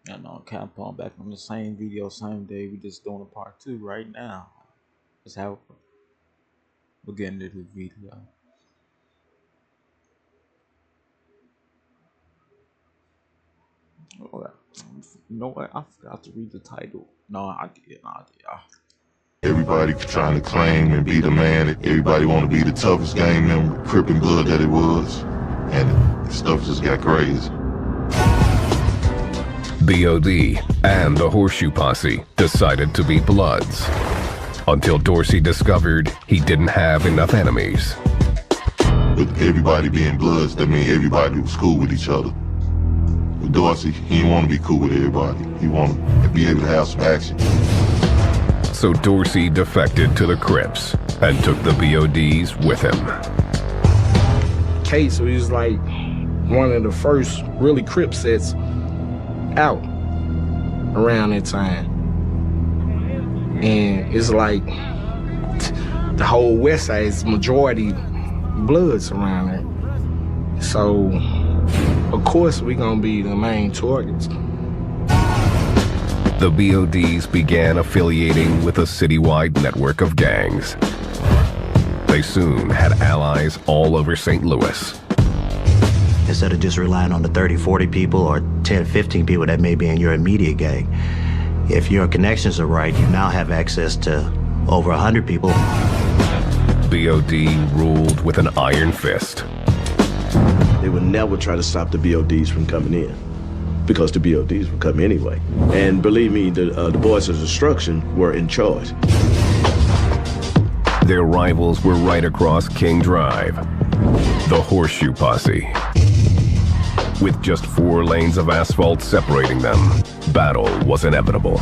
I know, Cap on back on the same video, same day. We just doing a part 2 right now. Let's have we'll get into the video. Oh, you know what? I forgot to read the title. No, I did. Everybody trying to claim and be the man. Everybody want to be the toughest gang member, Crip and Blood that it was. And stuff just got crazy. BOD and the Horseshoe Posse decided to be Bloods, until Dorsey discovered he didn't have enough enemies. With everybody being Bloods, that means everybody was cool with each other. With Dorsey, he didn't want to be cool with everybody. He wanted to be able to have some action. So Dorsey defected to the Crips and took the BODs with him. Case was like one of the first really Crip sets out around that time. And it's like the whole West Side is majority Bloods around there. So, of course, we gonna be the main targets. The BODs began affiliating with a citywide network of gangs. They soon had allies all over St. Louis. Instead of just relying on the 30, 40 people or 10, 15 people that may be in your immediate gang, if your connections are right, you now have access to over 100 people. BOD ruled with an iron fist. They would never try to stop the BODs from coming in, because the BODs would come anyway. And believe me, the Boys of Destruction were in charge. Their rivals were right across King Drive, the Horseshoe Posse. With just 4 lanes of asphalt separating them, battle was inevitable.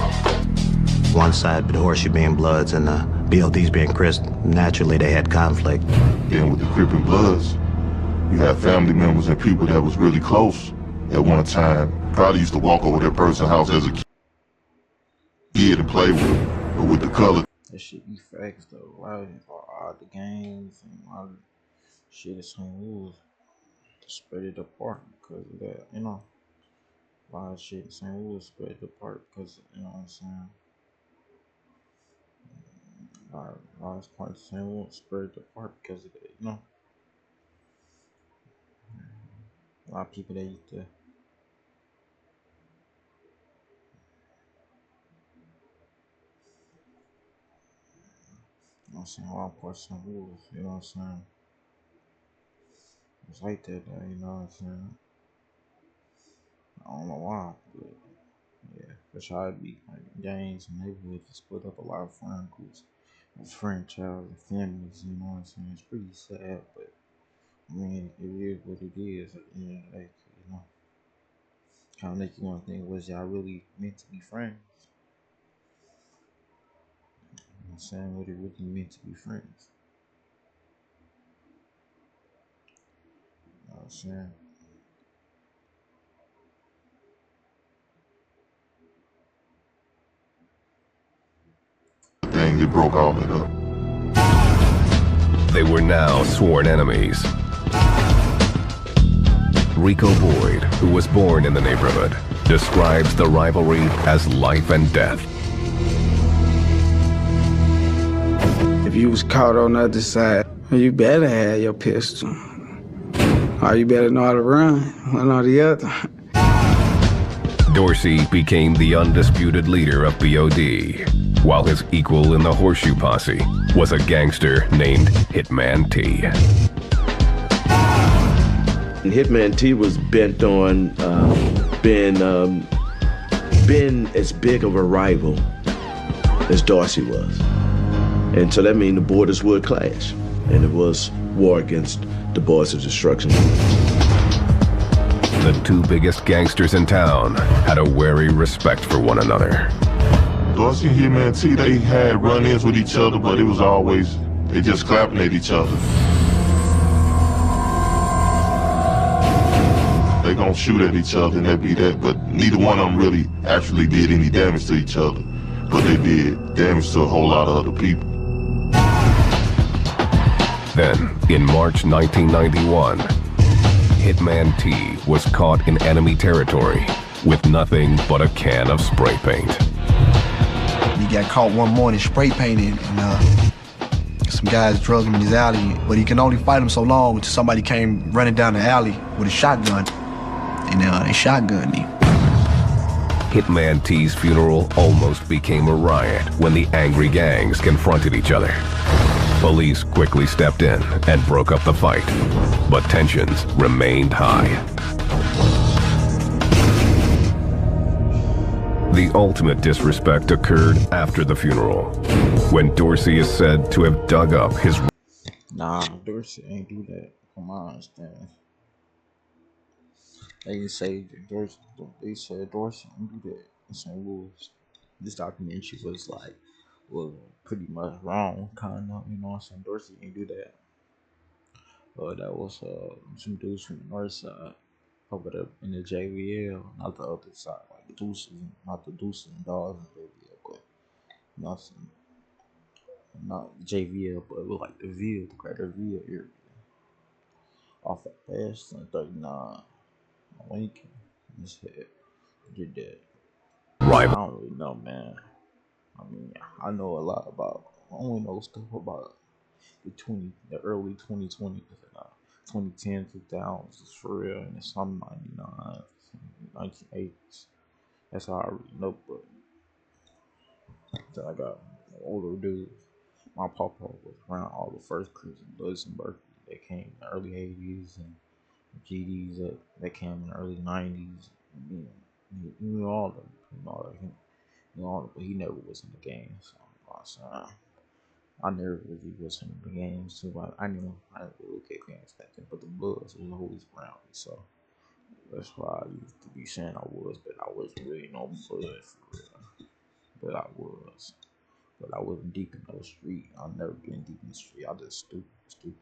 One side, the Horseshoe being Bloods and the BODs being Crips, naturally they had conflict. Then with the Crip and Bloods, you have family members and people that was really close at one time. Probably used to walk over their person's house as a kid and play with them. But with the color, That shit be facts though. A lot of the games and a lot of shit in St. Louis spread it apart because of that. You know, a lot of shit in St. Louis spread it apart because, you know what I'm saying. A lot of parts of St. Louis spread it apart because of that. You know, a lot of people that used to. You know what I'm saying? A lot of parts of St. Louis. You know what I'm saying? It's like that, you know what I'm saying? I don't know why, but yeah, for sure it'd be like gangs and neighborhoods to split up a lot of friend groups, friend-child and families, you know what I'm saying? It's pretty sad, but I mean, it is what it is at the end of the day, you know? Kind of make you want to think, was y'all really meant to be friends? You know what I'm saying? Was it really meant to be friends? You know what I'm saying? thing it broke all that up. They were now sworn enemies. Rico Boyd, who was born in the neighborhood, describes the rivalry as life and death. If you was caught on the other side, you better have your pistol. Or you better know how to run, one or the other. Dorsey became the undisputed leader of BOD, while his equal in the Horseshoe Posse was a gangster named Hitman T. And Hitman T was bent on being as big of a rival as Dorsey was. And so that means the borders would clash. And it was war against the Boys of Destruction. The 2 biggest gangsters in town had a wary respect for one another. Dorsey and Hitman T, they had run-ins with each other, but it was always, they just clapping at each other. They gonna shoot at each other and that be that, but neither one of them really actually did any damage to each other. But they did damage to a whole lot of other people. Then, in March 1991, Hitman T was caught in enemy territory with nothing but a can of spray paint. He got caught one morning spray painting, and some guys drug him in his alley, but he can only fight him so long until somebody came running down the alley with a shotgun, and they shotgunned him. Hitman T's funeral almost became a riot when the angry gangs confronted each other. Police quickly stepped in and broke up the fight, but tensions remained high. The ultimate disrespect occurred after the funeral, when Dorsey is said to have dug up his... Nah, Dorsey ain't do that. From my understanding, they say Dorsey. They said Dorsey ain't do that in St. Louis. This documentary was pretty much wrong, kind of. You know what I'm saying? Dorsey ain't do that. That was some dudes from the north side over there in the JVL, not the other side, like the Deuces, not the Deuces and Dogs and JVL, but nothing, not JVL, but it was like the Ville, the greater Ville area, off of Ashton and 39, Lincoln, his head, did that. I rival. don't really know, man. I mean, I know a lot about, I only know stuff about the early 2020s, 2010, 2000s for real, and it's some 99, 1980s. That's how I really know, but I got older dudes. My papa was around all the first Crips and Bloods in Berkeley that came in the early 80s and GDs that came in the early 90s. He knew all of them, but he never was in the game. So I never really was in the games too. But I didn't really look at games back then. But the Bloods was always around me, so that's why I used to be saying I was, but I wasn't really no Blood for real. But I was. But I wasn't deep in the street. I've never been deep in the street. I just stupid.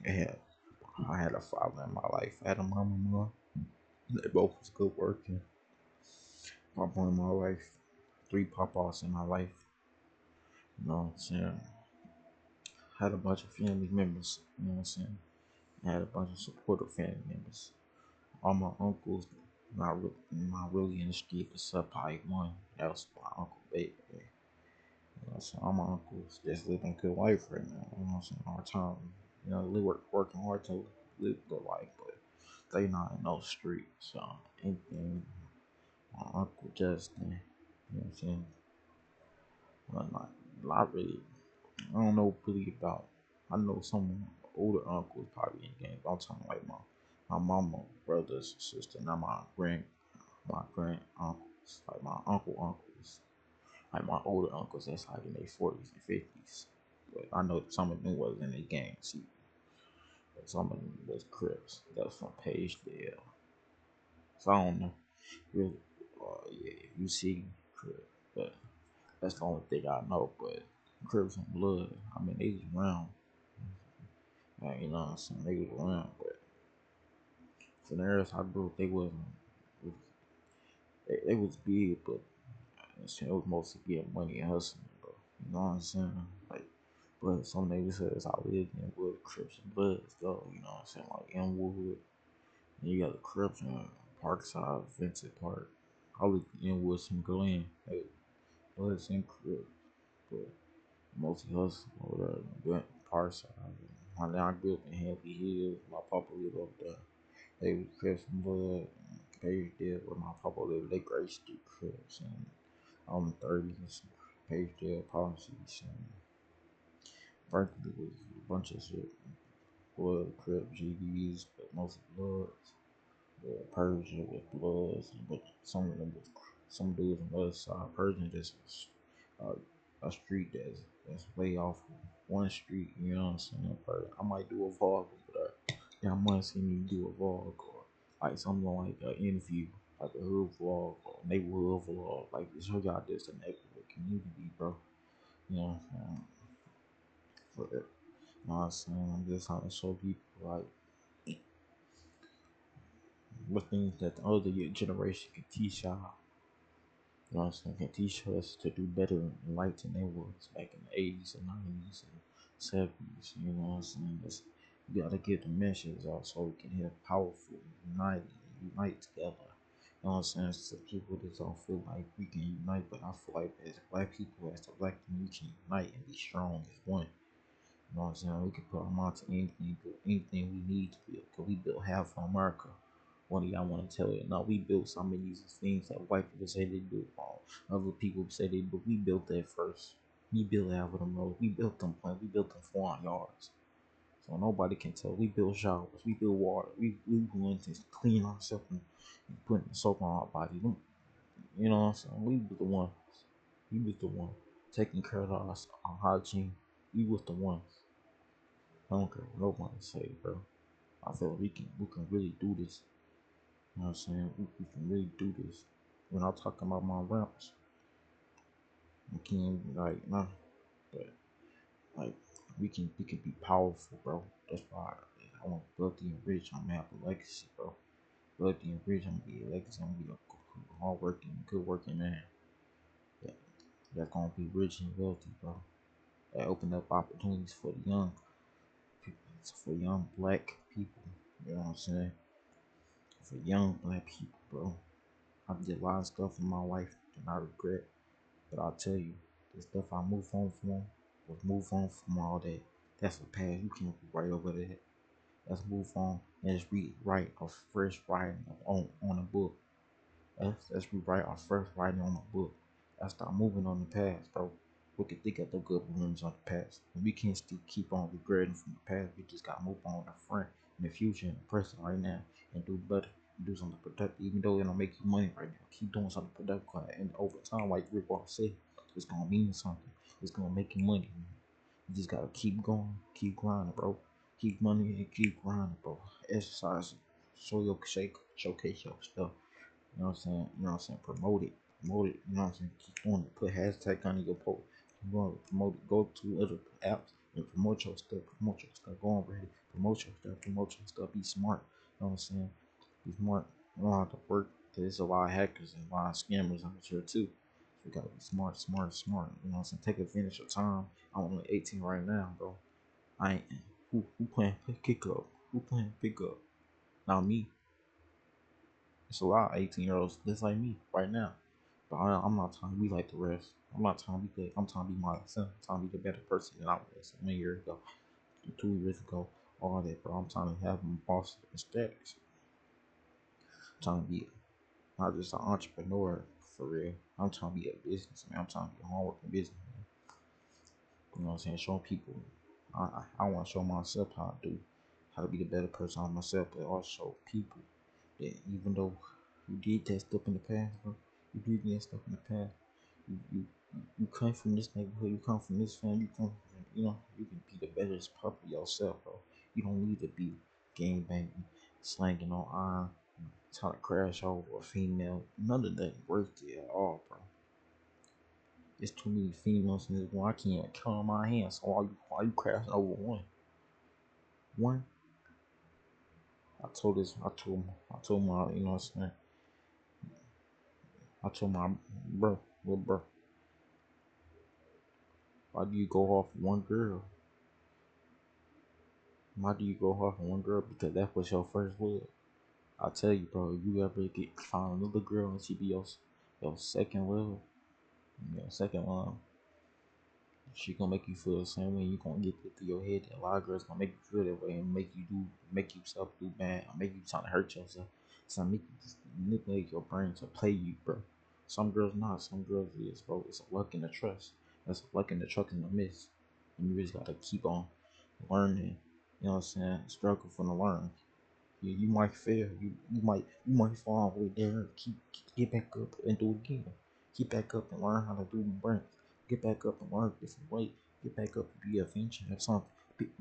I had a father in my life. I had a mom and mom. They both was good working. Papa in my life. 3 papas in my life. You know what I'm saying? Had a bunch of family members. You know what I'm saying? I had a bunch of supportive family members. All my uncles, not really in the street, except probably one. That was my uncle Baby. You know, so all my uncles just living good life right now. You know what I'm saying? Hard time. You know, they working hard to live good life, but they not in no street. So anything my uncle Justin, you know what I'm saying? Well, not really. I don't know really about. I know some older uncles probably in games. I'm talking like my mama, brothers, sister, not my grand uncles, like my uncles. Like my older uncles, that's like in their 40s and 50s. But I know some of them was in the gang, see. But some of them was Crips. That was from Page Dale. So I don't know. Really, yeah, you see Crip. But that's the only thing I know. But Crips and Blood, I mean, they was around. You know what I'm saying? They was around. But for the areas I grew up, they was big, but it was mostly getting money and hustling, bro. You know what I'm saying? Like, but some neighborhoods I lived in were Crips and Bloods, though. You know what I'm saying? Like Inwood, and you got the Crips in Parkside, Vincent Park. I lived in Inwood, some Glen. Hey, Bloods and Crips, but mostly hustling over there. Parkside. I grew up in Happy Hill. My papa lived up there. They was Crips and Blood. Page Dale, where my papa lived. They Great Street Crips and on the 30s, Page Dale policies, and Berkeley was a bunch of shit. Blood, Crip, GDs, but mostly Bloods. Persian with Bloods, but some of them was some dudes on the other side. Persian just was a street that's way off one street, you know what I'm saying? I might do a vlog, but y'all might see me do a vlog or like something like an interview, like a hood vlog or neighborhood vlog, like to show y'all this a neighborhood community, bro. You know what I'm saying? But, you know what I'm saying? I'm just trying to show people like what things that the older generation can teach y'all. You know what I'm saying? Can teach us to do better in life than they was back in the 80s and 90s and 70s. You know what I'm saying? You gotta get the message out so we can hear powerful, unite together. You know what I'm saying? So people that don't feel like we can unite, but I feel like as black people, as the black community, can unite and be strong as one. You know what I'm saying? We can put our mind to anything, build anything we need to build. Cause we built half of America. One of y'all want to tell it? No, we built some of these things that white people say they built. Other people say they built. We built that first. We built half of them roads. We built them plants. We built them farm yards. So nobody can tell. We build showers. We build water. We going to clean ourselves and putting soap on our body. You know what I'm saying? We was the one. We was the one taking care of our hygiene. We was the ones. I don't care what nobody say, bro. I feel like we can really do this. You know what I'm saying? We can really do this. When I'm talking about my ramps, we can like nah, but like we can be powerful, bro. That's why I want wealthy and rich. I'm gonna have a legacy, bro. Wealthy and rich, I'm gonna be a legacy. I'm gonna be a hard working, good working man. That, that's gonna be rich and wealthy, bro. That open up opportunities for the young people, for young black people. You know what I'm saying? For young black people, bro. I did a lot of stuff in my life that I regret, but I'll tell you, the stuff I moved on from was move on from all that. That's the past. You can't write over that. Let's move on and just rewrite a fresh writing on a book. Let's rewrite our first writing on a book. Let's start moving on the past, bro. We can think of the good memories on the past. We can't still keep on regretting from the past. We just gotta move on the front, in the future, in the present, right now, and do better. Do something productive, even though it don't make you money right now. Keep doing something productive, and over time, like Rick Ross said, it's gonna mean something. It's gonna make you money. You just gotta keep going, keep grinding, bro. Keep money and keep grinding, bro. Exercise, showcase your stuff. You know what I'm saying? You know what I'm saying? Promote it. You know what I'm saying? Keep doing it. Put hashtag on your post. You want to promote it? Go to other apps and promote your stuff. Promote your stuff. Go on Reddit. Promote your stuff. Promote your stuff. Be smart. You know what I'm saying? Be smart. You don't have to work. There's a lot of hackers and a lot of scammers out here too. So you gotta be smart, smart, smart. You know what I'm saying? Take advantage of time. I'm only 18 right now, bro. I ain't. Who playing kick up? Who playing pick up? Not me. It's a lot of 18-year-olds just like me right now. But I'm not trying to be like the rest. I'm not trying to be good. I'm trying to be myself. I'm trying to be the better person than I was 1 year ago, 2 years ago, all that, bro. I'm trying to have my boss and status. I'm trying to be not just an entrepreneur for real. I'm trying to be a businessman. I'm trying to be a hardworking businessman. You know what I'm saying? Showing people. I want to show myself how to be the better person of myself, but also people that even though you did that stuff in the past, bro, you did that stuff in the past. You come from this neighborhood, you come from this family, you come from, you can be the best part of yourself, bro. You don't need to be gang banging, slanging on iron, trying to crash over a female. None of that worth it at all, bro. There's too many females in this one. I can't count on my hands. So why you crashing over one? One? I told my, you know what I'm saying? I told my bro, well, bro, why do you go off one girl? Why do you go off on one girl? Because that was your first love. I tell you, bro, if you ever get find another girl and she be your second love, your second love, she gonna make you feel the same way. You gonna get it through your head that a lot of girls gonna make you feel that way and make yourself do bad, or make you trying to hurt yourself. So make you just manipulate your brain to play you, bro. Some girls not, some girls is, bro. It's a luck and a trust. That's a luck and the truck and the miss. And you just gotta keep on learning. You know what I'm saying? Struggle for the learn. You might fail. You might fall all the way there. Get back up and do it again. Get back up and learn how to do the brain. Get back up and learn different way. Get back up and be a venture or something.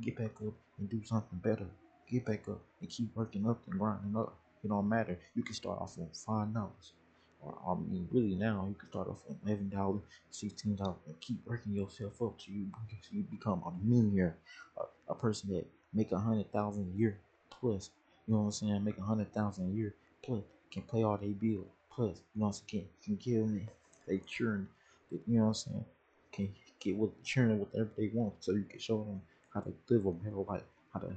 Get back up and do something better. Get back up and keep working up and grinding up. It don't matter. You can start off on $5. Or I mean, really now you can start off on $11, $16, and keep working yourself up till you become a millionaire, a person that make 100,000 a year plus. You know what I'm saying? Make 100,000 a year plus, can pay all their bills plus. You know what I'm saying? Can give them they children. You know what I'm saying? Can get with the children whatever they want, so you can show them how to live a better life, how to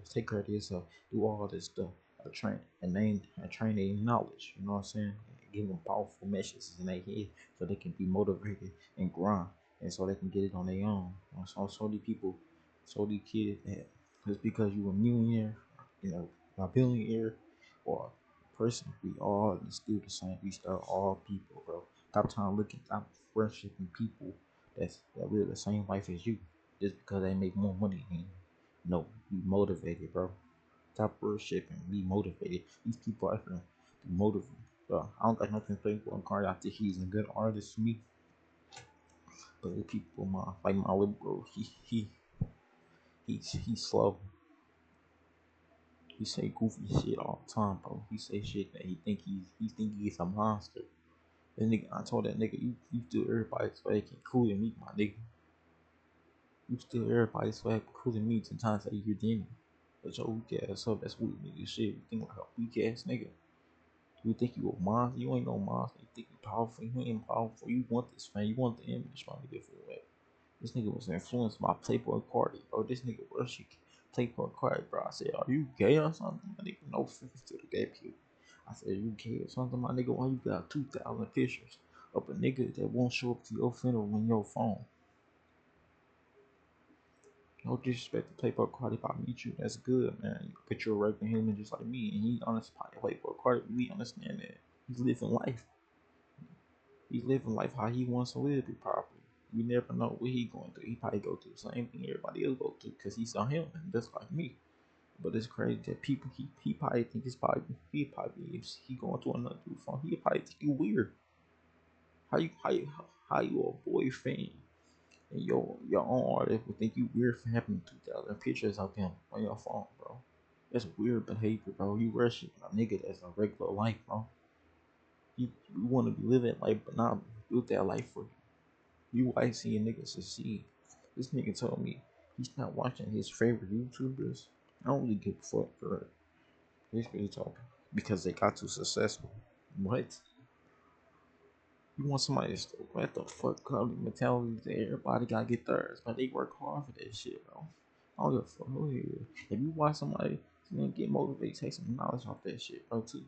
take care of yourself, do all this stuff. the train and train their knowledge. You know what I'm saying? Give them powerful messages in their head so they can be motivated and grind, and so they can get it on their own. So these people, so these kids, that just because you a millionaire, you know, a billionaire, or a person, we all still the same. We still all people, bro. Stop trying to look at, stop worshiping people that live the same life as you just because they make more money than you. No, be motivated, bro. Stop worshiping, be motivated. These people are gonna be motivated. Bro, I don't got nothing to say for Cardi. I think he's a good artist to me. But the people, like my little bro, he's slow. He say goofy shit all the time, bro. He say shit that he think he's a monster. That nigga, I told that nigga, you still everybody swag including me, my nigga. You still everybody swag including me 10 times that you're dinner. But your weak ass up, that's weak nigga shit. You think like a weak ass nigga. You think you a monster? You ain't no monster. You think you powerful? You ain't powerful. You want this, man. You want the image, my nigga. For that. This nigga was influenced by Playboy Cardi, bro. This nigga worship Playboy Cardi, bro. I said, are you gay or something? My nigga, no offense to the gay people. I said, you gay or something, my nigga? Why you got 2,000 pictures of a nigga that won't show up to your funeral on your phone? No disrespect to Playboy Cardi, if I meet you, that's good, man. You can put you a regular human just like me, and he honest Playboy Cardi, we understand that. He's living life. He's living life how he wants to live it properly. You never know what he going through. He probably go through the same thing everybody else go through because he's a human, just like me. But it's crazy that people he probably think it's probably if he going through another dude phone, he probably think you weird. How you a boy fan and your own artist would think you weird for having 2,000 pictures of him on your phone, bro. That's weird behavior, bro. You worship a nigga that's a regular life, bro. You want to be living life, but not build that life for you. You like seeing niggas succeed. This nigga told me he's not watching his favorite YouTubers. I don't really give a fuck for it. He's really talking because they got too successful. What? You want somebody to stay? What the fuck kind of mentality that everybody gotta get theirs, but they work hard for that shit, bro. I don't give a fuck who he is. If you watch somebody get motivated, take some knowledge off that shit, bro, too.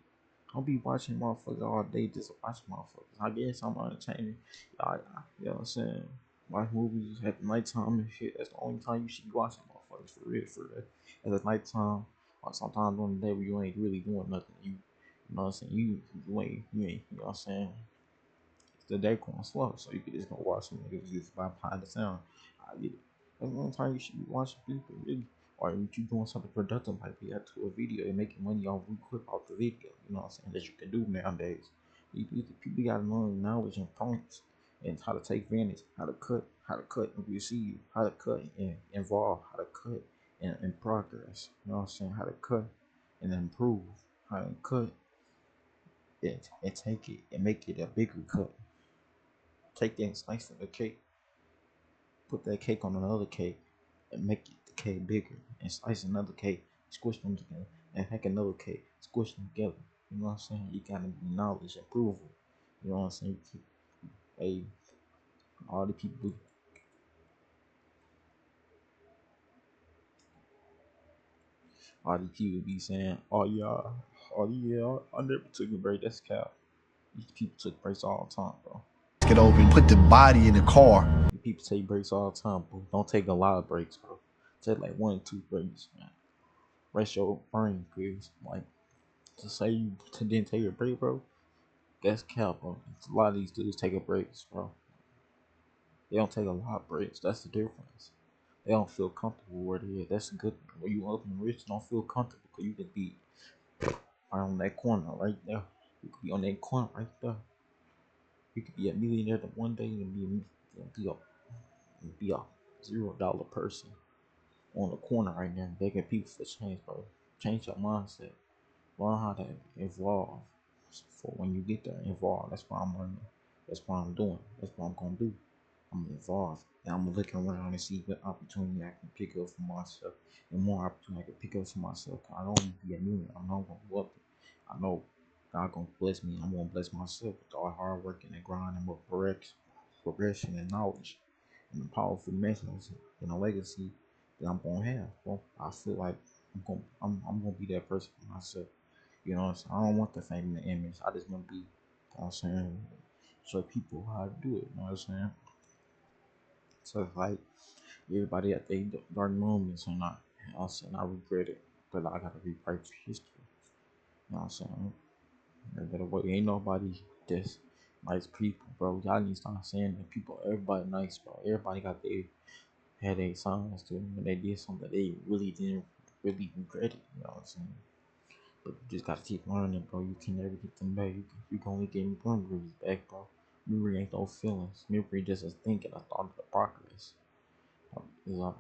I'll be watching motherfuckers all day just to watch motherfuckers. I guess I'm entertaining. You know what I'm saying? Watch movies at the nighttime and shit. That's the only time you should be watching motherfuckers for real, for real. At the nighttime or sometimes during the day where you ain't really doing nothing. You know what I'm saying? You know what I'm saying? The day going slow, so you could just go watch some niggas just by the sound. I get it. That's the only time you should be watching people, really. Or if you doing something productive like react to a video and making money off real quick off the video, you know what I'm saying, that you can do nowadays. People gotta know knowledge and points and how to take advantage, how to cut and receive, how to cut and involve, how to cut and progress. You know what I'm saying? How to cut and improve, how to cut it and take it and make it a bigger cut. Take that slice of the cake, put that cake on another cake, and make it the cake bigger, and slice another cake, squish them together, and make another cake, squish them together. You know what I'm saying? You gotta be knowledge and approval. You know what I'm saying? Hey, all the people, be saying, oh yeah, I never took a break. That's cap. These people took breaks all the time, bro. Get over and put the body in the car. People take breaks all the time, bro. Don't take a lot of breaks, bro. Take like 1 or 2 breaks, man. Rest your brain, cause like to say you didn't take a break, bro. That's cap, bro. A lot of these dudes take a breaks, bro. They don't take a lot of breaks. That's the difference. They don't feel comfortable where they at. That's a good thing. When you up and rich, don't feel comfortable because you could be right on that corner right there. You could be on that corner right there. You could be a millionaire the one day and be a $0 person on the corner right now begging people for change, bro. Change your mindset. Learn how to evolve. For when you get there, evolve. That's what I'm learning. That's what I'm doing. That's what I'm gonna do. I'm gonna evolve. And I'm gonna look around and see what opportunity I can pick up for myself. And more opportunity I can pick up for myself. I don't want to be a million. I'm not gonna go up. I know God gonna bless me. I'm gonna bless myself with all hard work and grind and more progression and knowledge and the powerful message and a legacy that I'm gonna have. Well, I feel like I'm gonna be that person for myself. You know what I'm saying? I don't want the fame and the image. I just want to be, you know what I'm saying, show people how to do it. You know what I'm saying? So it's like everybody at their dark moments or not. You know what I'm saying? I regret it, but I gotta rewrite history. You know what I'm saying? Ain't nobody just nice people, bro. Y'all need to start saying that people, everybody nice, bro. Everybody got had their signs to them when they did something they really didn't really regret it. You know what I'm saying? But you just gotta keep learning, bro. You can never get them back. You can only get memories back, bro. Memory ain't no feelings. Memory just a thinking, a thought of the progress.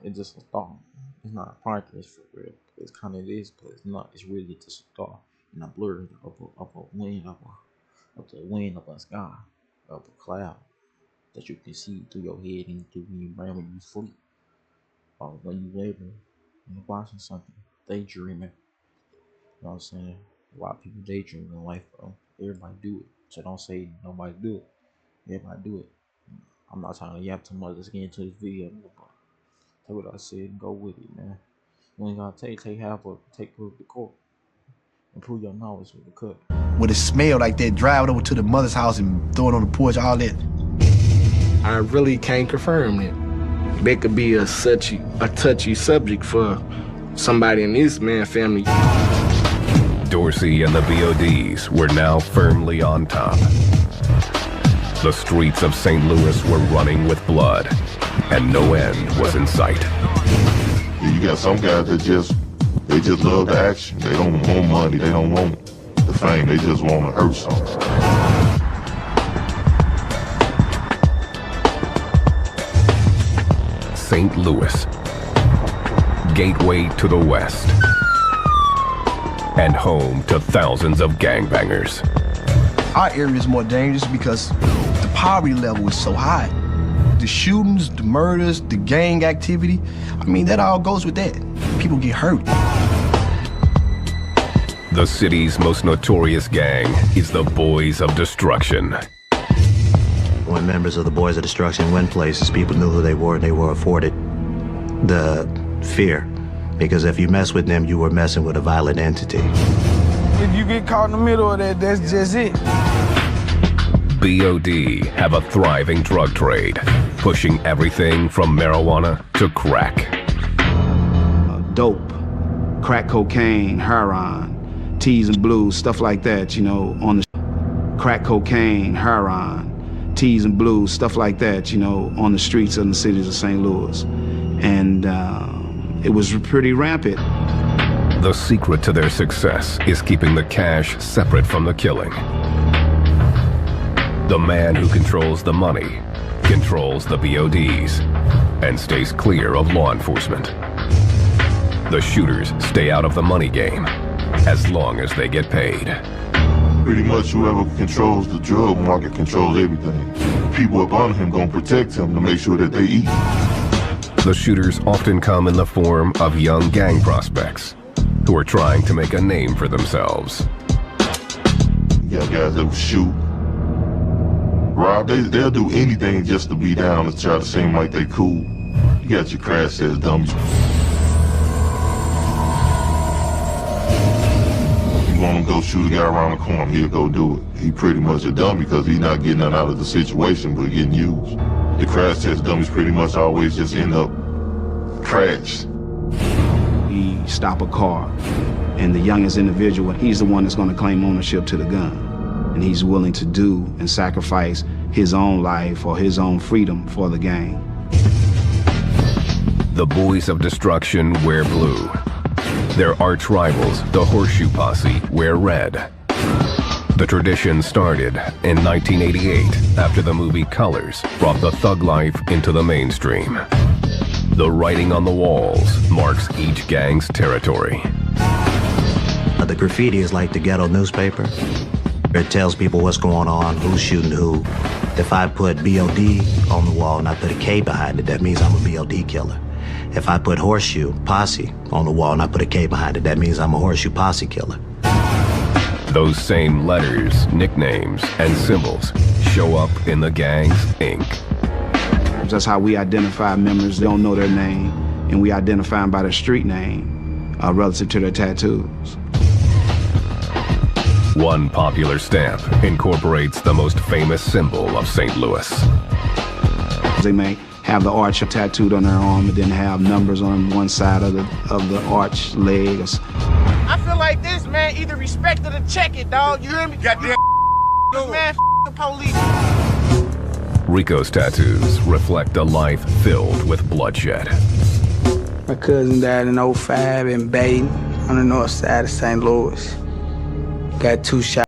It's just a thought. It's not a progress for real. It's kind of is, but it's not. It's really just a thought in a blur of a wind of the wind of a sky of a cloud that you can see through your head and through your brain when you sleep or when you living and watching something, daydreaming. You know what I'm saying? A lot of people daydream in life, bro. Everybody do it. So don't say nobody do it. Everybody do it. I'm not trying to yap too much. Let's get into this video. But take what I said and go with it, man. You ain't gotta take half of take proof the court. Improve your knowledge with the cut. With it smell like that, drive it over to the mother's house and throw it on the porch, all that. I really can't confirm that. That could be a touchy subject for somebody in this man's family. Dorsey and the BODs were now firmly on top. The streets of St. Louis were running with blood, and no end was in sight. You got some guys that just love the action. They don't want money. They don't want the fame. They just want to hurt something. St. Louis, gateway to the West, and home to thousands of gangbangers. Our area is more dangerous because the poverty level is so high. The shootings, the murders, the gang activity, I mean, that all goes with that. People get hurt. The city's most notorious gang is the Boys of Destruction. When members of the Boys of Destruction went places, people knew who they were and they were afforded the fear. Because if you mess with them, you were messing with a violent entity. If you get caught in the middle of that, that's just it. BOD have a thriving drug trade, pushing everything from marijuana to crack. Dope, crack cocaine, heroin, teas and blues, stuff like that, you know, on the crack cocaine, heroin, teas and blues, stuff like that, you know, on the streets of the cities of St. Louis. And it was pretty rampant. The secret to their success is keeping the cash separate from the killing. The man who controls the money controls the BODs and stays clear of law enforcement. The shooters stay out of the money game as long as they get paid. Pretty much whoever controls the drug market controls everything. People up under him gonna protect him to make sure that they eat. The shooters often come in the form of young gang prospects who are trying to make a name for themselves. You got guys that will shoot, rob, they'll do anything just to be down and try to seem like they cool. You got your crash ass dummies. You want him to go shoot a guy around the corner, he'll go do it. He pretty much a dummy because he's not getting nothing out of the situation but getting used. The crash test dummies pretty much always just end up crashed. He stop a car, and the youngest individual, he's the one that's going to claim ownership to the gun. And he's willing to do and sacrifice his own life or his own freedom for the gang. The Boys of Destruction wear blue. Their arch rivals, the Horseshoe Posse, wear red. The tradition started in 1988 after the movie Colors brought the thug life into the mainstream. The writing on the walls marks each gang's territory. The graffiti is like the ghetto newspaper. It tells people what's going on, who's shooting who. If I put BOD on the wall and I put a K behind it, that means I'm a BOD killer. If I put Horseshoe Posse on the wall and I put a K behind it, that means I'm a Horseshoe Posse killer. Those same letters, nicknames, and symbols show up in the gang's ink. That's how we identify members. They don't know their name, and we identify them by their street name relative to their tattoos. One popular stamp incorporates the most famous symbol of St. Louis. They may have the arch tattooed on their arm and then have numbers on one side of the arch leg. I feel like this, man, either respect it or check it, dog. You hear me? Goddamn man, the police. Rico's tattoos reflect a life filled with bloodshed. My cousin died in '05 in Baden on the north side of St. Louis. Got 2 shots.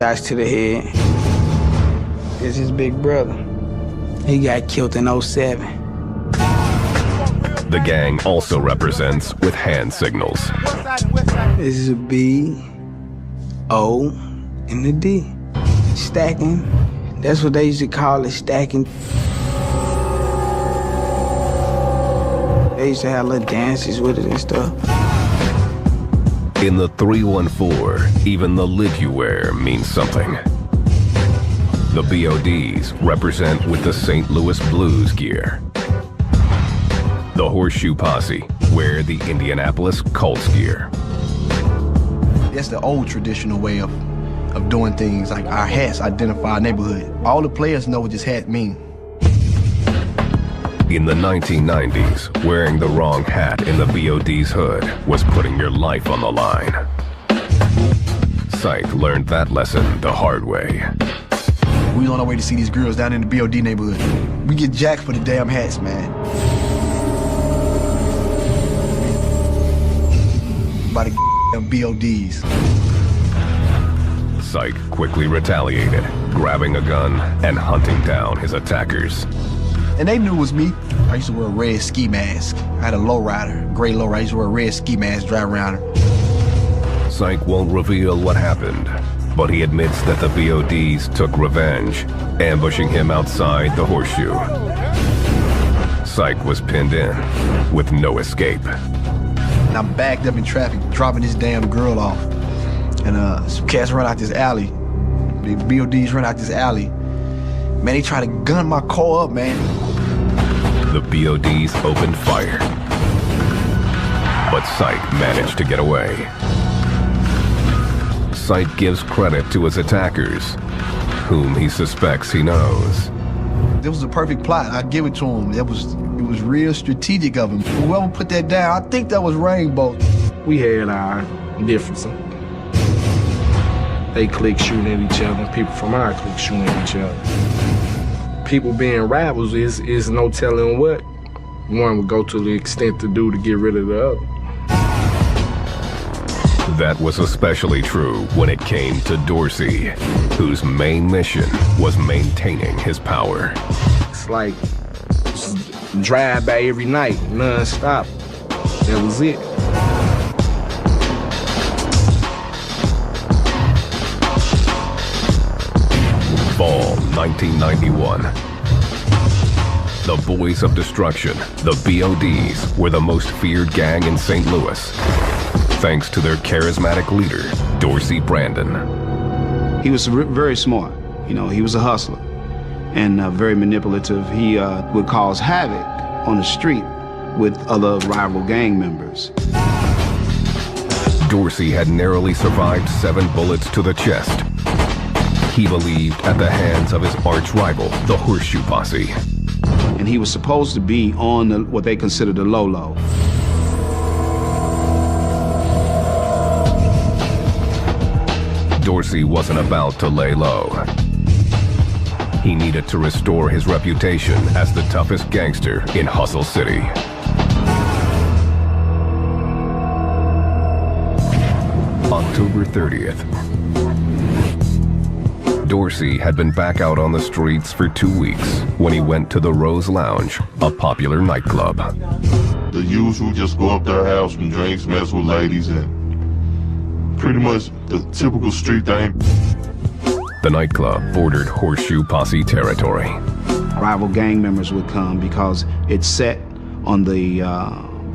Shots to the head. It's his big brother. He got killed in '07. The gang also represents with hand signals. This is a B, O, and a D. Stacking. That's what they used to call it, stacking. They used to have little dances with it and stuff. In the 314, even the lid you wear means something. The BODs represent with the St. Louis Blues gear. The Horseshoe Posse wear the Indianapolis Colts gear. That's the old traditional way of doing things. Like our hats identify our neighborhood. All the players know what this hat means. In the 1990s, wearing the wrong hat in the BOD's hood was putting your life on the line. Psych learned that lesson the hard way. We on our way to see these girls down in the BOD neighborhood. We get jacked for the damn hats, man. By the damn BODs. Psych quickly retaliated, grabbing a gun and hunting down his attackers. And they knew it was me. I used to wear a red ski mask. I had a lowrider, gray lowrider. I used to wear a red ski mask, drive around her. Psych won't reveal what happened, but he admits that the BODs took revenge, ambushing him outside the Horseshoe. Psych was pinned in, with no escape. And I'm backed up in traffic, dropping this damn girl off. And some cats run out this alley. The BODs run out this alley. Man, they try to gun my car up, man. The BODs opened fire, but Psych managed to get away. website gives credit to his attackers, whom he suspects he knows. It was a perfect plot. I give it to him. It was real strategic of him. Whoever put that down, I think that was Rainbow. We had our differences. They clique shooting at each other, and people from our clique shooting at each other. People being rivals is no telling what one would go to the extent to do to get rid of the other. That was especially true when it came to Dorsey, whose main mission was maintaining his power. It's like drive by every night, non-stop. That was it. Fall 1991. The Boys of Destruction, the BODs, were the most feared gang in St. Louis, thanks to their charismatic leader, Dorsey Brandon. He was very smart. You know, he was a hustler and very manipulative. He would cause havoc on the street with other rival gang members. Dorsey had narrowly survived 7 bullets to the chest. He believed at the hands of his arch rival, the Horseshoe Posse. And he was supposed to be on what they considered the low-low. Dorsey wasn't about to lay low. He needed to restore his reputation as the toughest gangster in Hustle City. October 30th. Dorsey had been back out on the streets for 2 weeks when he went to the Rose Lounge, a popular nightclub. The usual, just go up there, have some drinks, mess with ladies, and pretty much the typical street thing. The nightclub bordered Horseshoe Posse territory. Rival gang members would come because it's set on the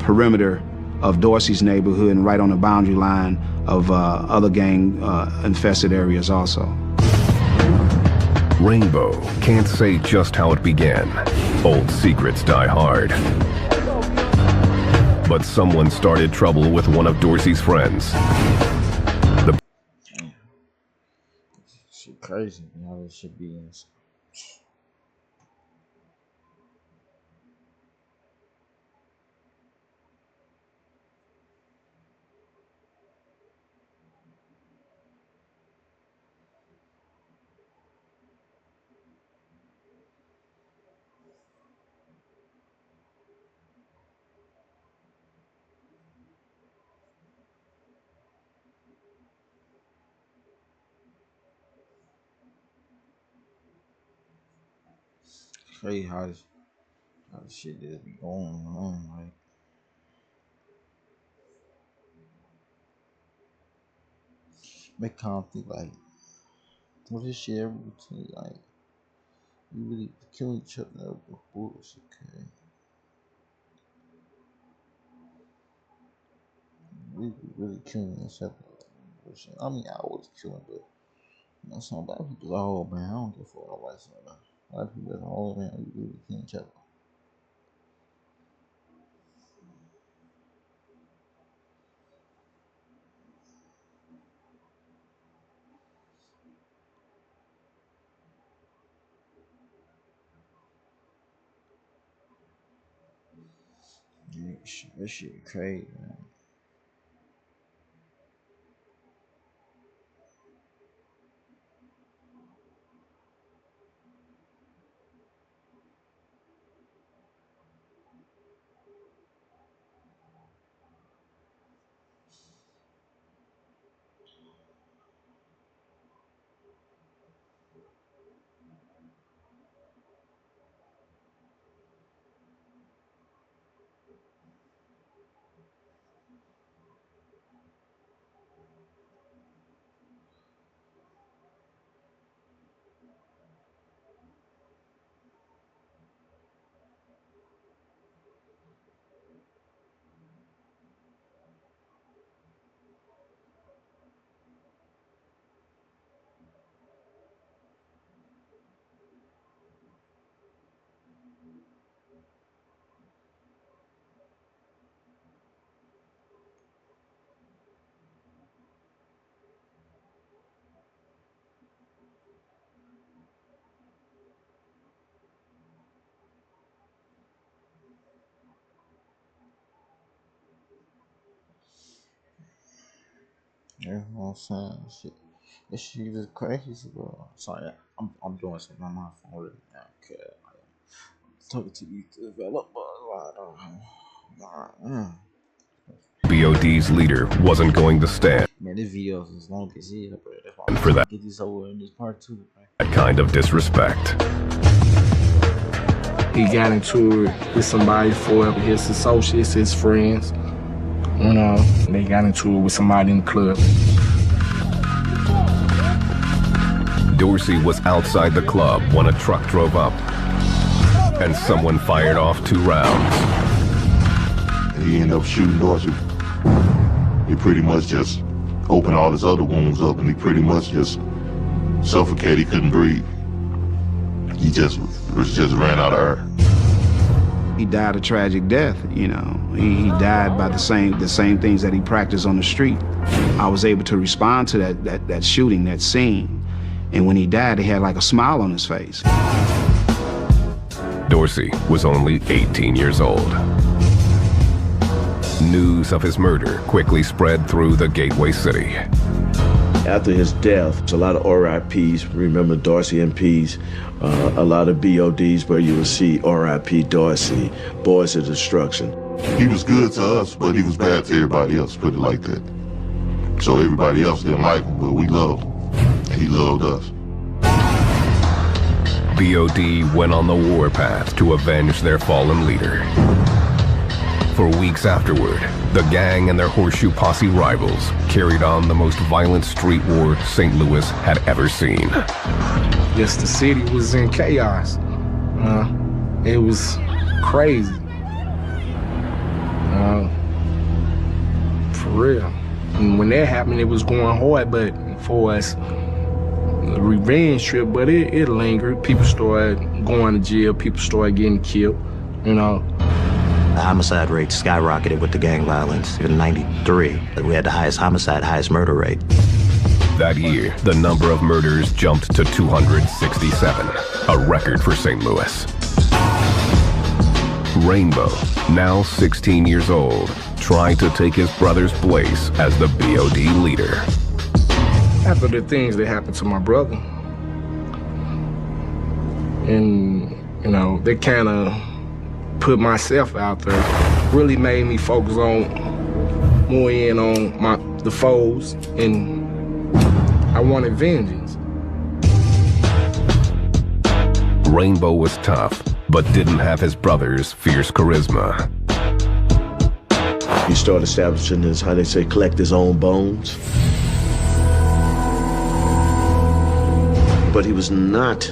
perimeter of Dorsey's neighborhood and right on the boundary line of other gang infested areas also. Rainbow can't say just how it began. Old secrets die hard. But someone started trouble with one of Dorsey's friends. Shit crazy how this shit be in. Crazy how this shit just be going on. Like, make kind of think like, what this shit ever between like, you really killing each other over bullshit, okay? We really killing each other over bullshit. I mean, I was killing, but you know, some black people are whole, man. I don't give a fuck about white stuff. Black people as a whole, man, we really killing each other. Yeah, that shit crazy, man. You know what I'm saying? Shit. This shit is crazy, bro. Sorry, I'm doing something on my phone really now. Okay. Talking to you developer. I don't know. BOD's leader wasn't going to stand Man, this video is as long as hell, bro. That's why for that get this over in this part 2, man. kind of disrespect. He got into it with somebody, for his associates, his friends. You know, they got into it with somebody in the club. Dorsey was outside the club when a truck drove up, and someone fired off 2 rounds. He ended up shooting Dorsey. He pretty much just opened all his other wounds up, and he pretty much just suffocated. He couldn't breathe. He just ran out of air. He died a tragic death, you know. He died by the same things that he practiced on the street. I was able to respond to that shooting, that scene. And when he died, he had like a smile on his face. Dorsey was only 18 years old. News of his murder quickly spread through the gateway city. After his death, a lot of RIPs, remember Dorsey MPs, a lot of BODs where you would see RIP Dorsey, Boys of Destruction. He was good to us, but he was bad to everybody else, put it like that. So everybody else didn't like him, but we loved him. He loved us. BOD went on the warpath to avenge their fallen leader. For weeks afterward, the gang and their horseshoe posse rivals carried on the most violent street war St. Louis had ever seen. Yes, the city was in chaos. It was crazy. For real. And when that happened, it was going hard, but for us, the revenge trip, but it lingered. People started going to jail, people started getting killed, you know. The homicide rate skyrocketed with the gang violence. In '93, we had the highest homicide, highest murder rate. That year, the number of murders jumped to 267, a record for St. Louis. Rainbow, now 16 years old, tried to take his brother's place as the BOD leader. After the things that happened to my brother, and, you know, they kind of put myself out there, really made me focus on, more in on the foes, and I wanted vengeance. Rainbow was tough, but didn't have his brother's fierce charisma. He started establishing his, how they say, collect his own bones. But he was not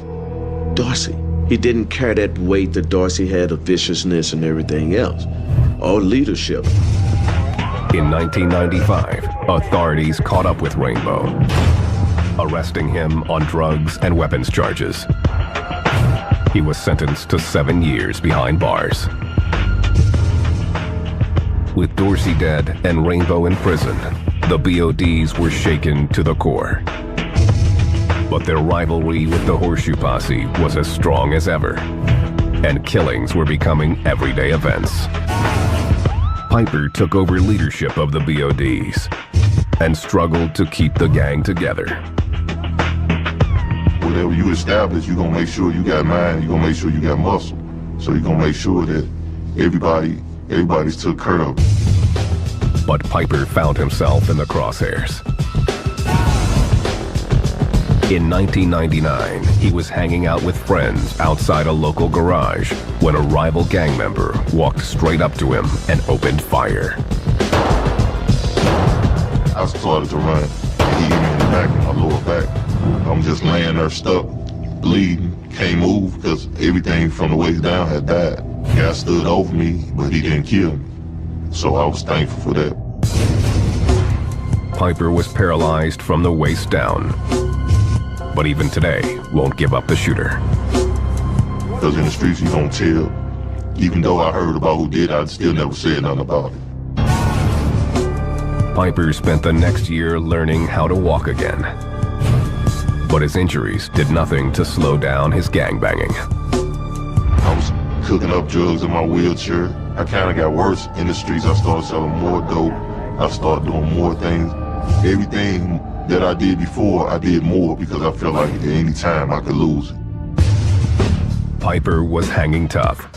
Dorsey. He didn't carry that weight that Dorsey had of viciousness and everything else, or leadership. In 1995, authorities caught up with Rainbow, arresting him on drugs and weapons charges. He was sentenced to 7 years behind bars. With Dorsey dead and Rainbow in prison, the BODs were shaken to the core. But their rivalry with the Horseshoe Posse was as strong as ever, and killings were becoming everyday events. Piper took over leadership of the BODs and struggled to keep the gang together. Whatever you establish, you're gonna make sure you got mind, you're gonna make sure you got muscle. So you're gonna make sure that everybody's took care of. But Piper found himself in the crosshairs. In 1999, he was hanging out with friends outside a local garage when a rival gang member walked straight up to him and opened fire. I started to run, and he hit me in the back, my lower back. I'm just laying there stuck, bleeding, can't move because everything from the waist down had died. Guy stood over me, but he didn't kill me. So I was thankful for that. Piper was paralyzed from the waist down, but even today won't give up the shooter. Because in the streets you don't tell. Even though I heard about who did, I still never said nothing about it. Piper spent the next year learning how to walk again. But his injuries did nothing to slow down his gangbanging. I was cooking up drugs in my wheelchair. I kind of got worse in the streets. I started selling more dope. I started doing more things. Everything that I did before, I did more because I felt like at any time I could lose it. Piper was hanging tough,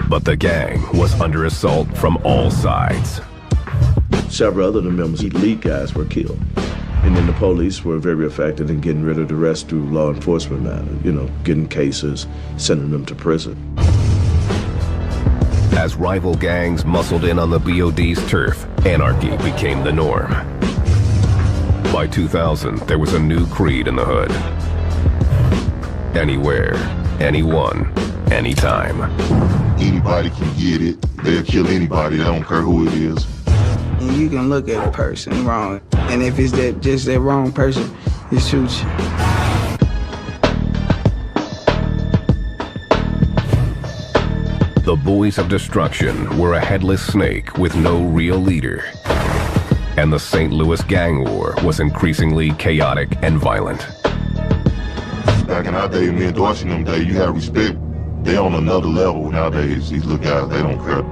but the gang was under assault from all sides. Several other members, elite guys, were killed. And then the police were very effective in getting rid of the rest through law enforcement matters, you know, getting cases, sending them to prison. As rival gangs muscled in on the BOD's turf, anarchy became the norm. By 2000, there was a new creed in the hood. Anywhere, anyone, anytime. Anybody can get it. They'll kill anybody. They don't care who it is. And you can look at a person wrong, and if it's just that wrong person, it shoots you. The Boys of Destruction were a headless snake with no real leader. And the St. Louis gang war was increasingly chaotic and violent. Back in our day, me and Dorsey in them days, you had respect. They on another level nowadays. These little guys, they don't care.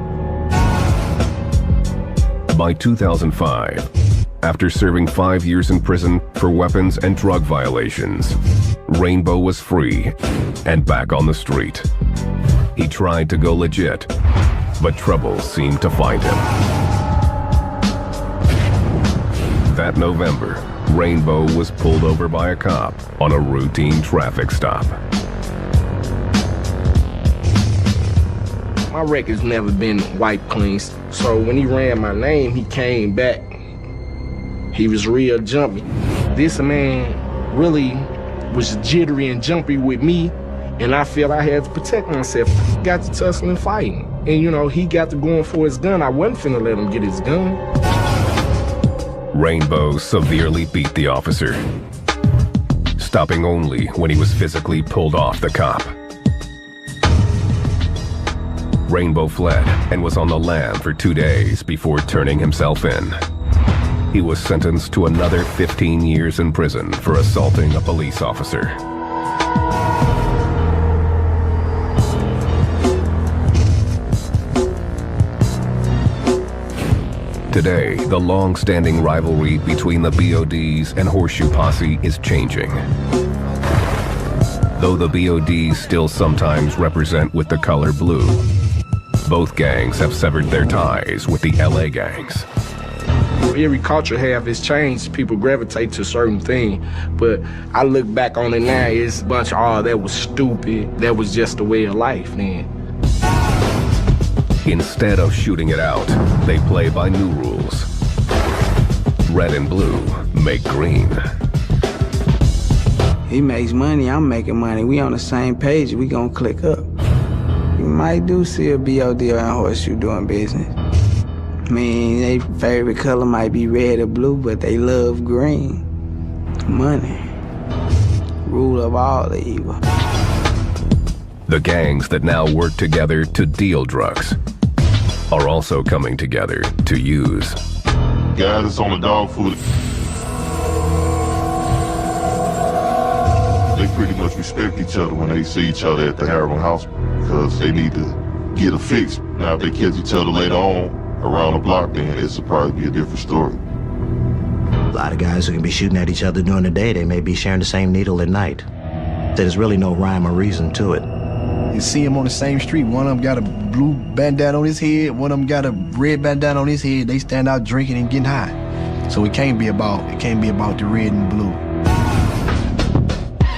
By 2005, after serving 5 years in prison for weapons and drug violations, Rainbow was free and back on the street. He tried to go legit, but trouble seemed to find him. That November, Rainbow was pulled over by a cop on a routine traffic stop. My record's never been wiped clean, so when he ran my name, he came back. He was real jumpy. This man really was jittery and jumpy with me, and I felt I had to protect myself. Got to tussling and fighting. And you know, he got to going for his gun. I wasn't finna let him get his gun. Rainbow severely beat the officer, stopping only when he was physically pulled off the cop. Rainbow fled and was on the lam for 2 days before turning himself in. He was sentenced to another 15 years in prison for assaulting a police officer. Today, the long-standing rivalry between the BODs and Horseshoe Posse is changing. Though the BODs still sometimes represent with the color blue, both gangs have severed their ties with the LA gangs. Every culture has changed. People gravitate to a certain thing. But I look back on it now, it's a bunch of, oh, that was stupid. That was just the way of life then. Instead of shooting it out, they play by new rules. Red and blue make green. He makes money, I'm making money. We on the same page, we gonna click up. You might do see a BOD or a Horseshoe doing business. I mean, their favorite color might be red or blue, but they love green. Money. Rule of all the evil. The gangs that now work together to deal drugs are also coming together to use. Guys that's on the dog food, they pretty much respect each other when they see each other at the heroin hospital because they need to get a fix. Now if they catch each other later on around the block, then it'll probably be a different story. A lot of guys who can be shooting at each other during the day, they may be sharing the same needle at night. There's really no rhyme or reason to it. You see them on the same street. One of them got a blue bandana on his head. One of them got a red bandana on his head. They stand out drinking and getting high. So it can't be about the red and blue.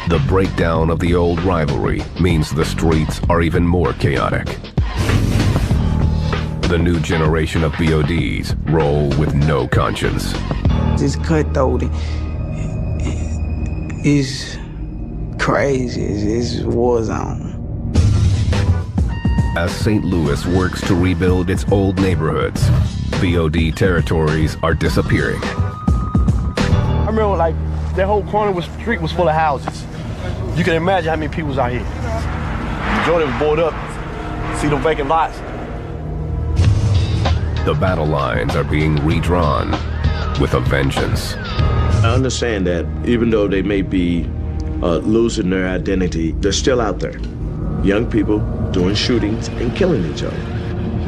The breakdown of the old rivalry means the streets are even more chaotic. The new generation of BODs roll with no conscience. This cutthroat is crazy. It's war zone. As St. Louis works to rebuild its old neighborhoods, BOD territories are disappearing. I remember like that whole corner was street was full of houses. You can imagine how many people's out here. The majority was boarded up. See them vacant lots. The battle lines are being redrawn with a vengeance. I understand that even though they may be losing their identity, they're still out there. Young people doing shootings and killing each other.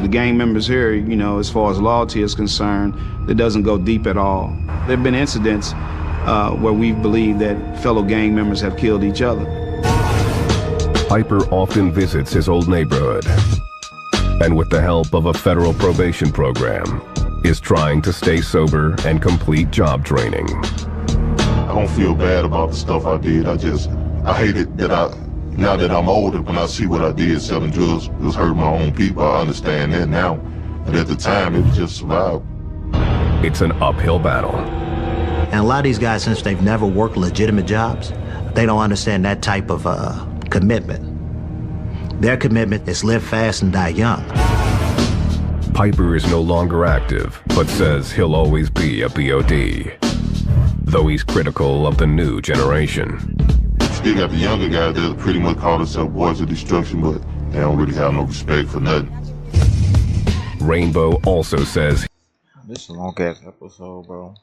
The gang members here, you know, as far as loyalty is concerned, it doesn't go deep at all. There have been incidents where we've believed that fellow gang members have killed each other. Piper often visits his old neighborhood, and with the help of a federal probation program, is trying to stay sober and complete job training. I don't feel bad about the stuff I did. I hate it that now that I'm older, when I see what I did selling drugs, it was hurting my own people. I understand that now. But at the time, it was just survival. It's an uphill battle. And a lot of these guys, since they've never worked legitimate jobs, they don't understand that type of commitment. Their commitment is live fast and die young. Piper is no longer active, but says he'll always be a BOD, though he's critical of the new generation. Still got the younger guys that pretty much call themselves boys of destruction, but they don't really have no respect for nothing. Rainbow also says this is a long ass episode, bro.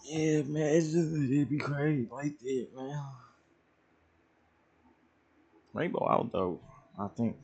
Yeah, man, it'd be crazy like that, man. Rainbow out though, I think.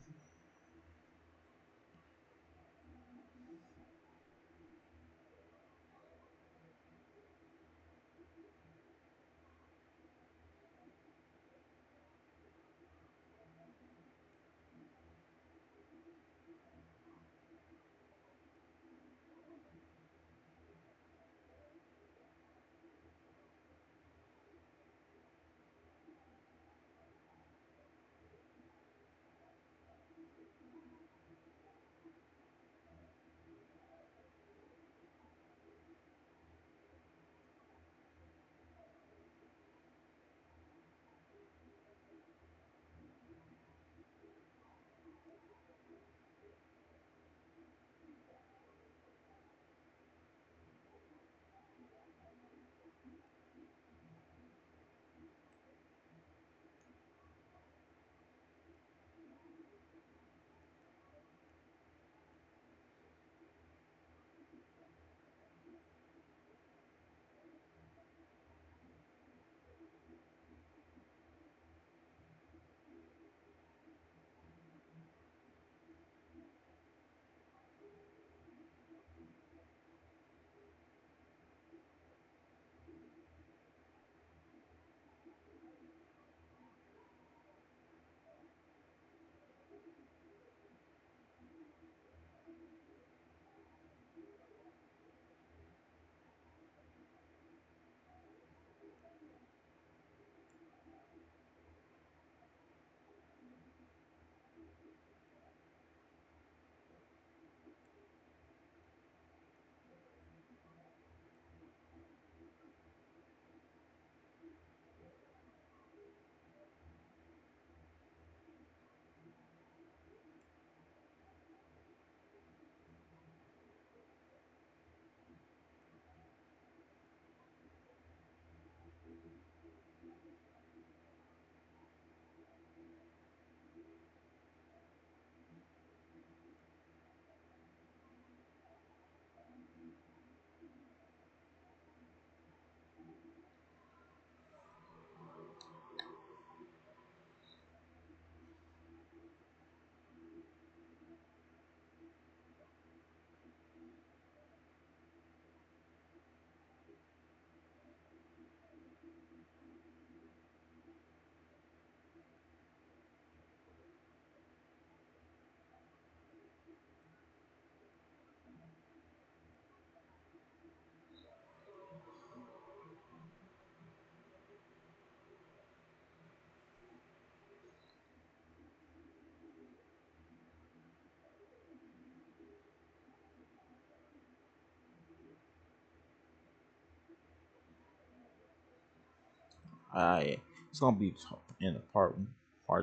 Alright, it's gonna be in a part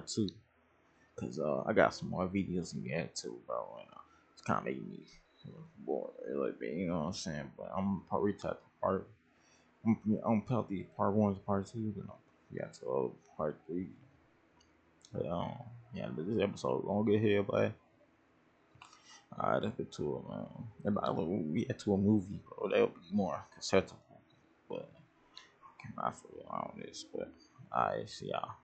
two, cause I got some more videos to get to, bro. And, it's kind of making me bored a little bit, you know what I'm saying? But I'm probably type of part. I'm probably part one to part two, then we got to part three. But yeah, but this episode gonna get here, but alright, let's get to it, man. And by the way, we get to a movie, bro. That would be more acceptable, but I feel on this, but I see y'all.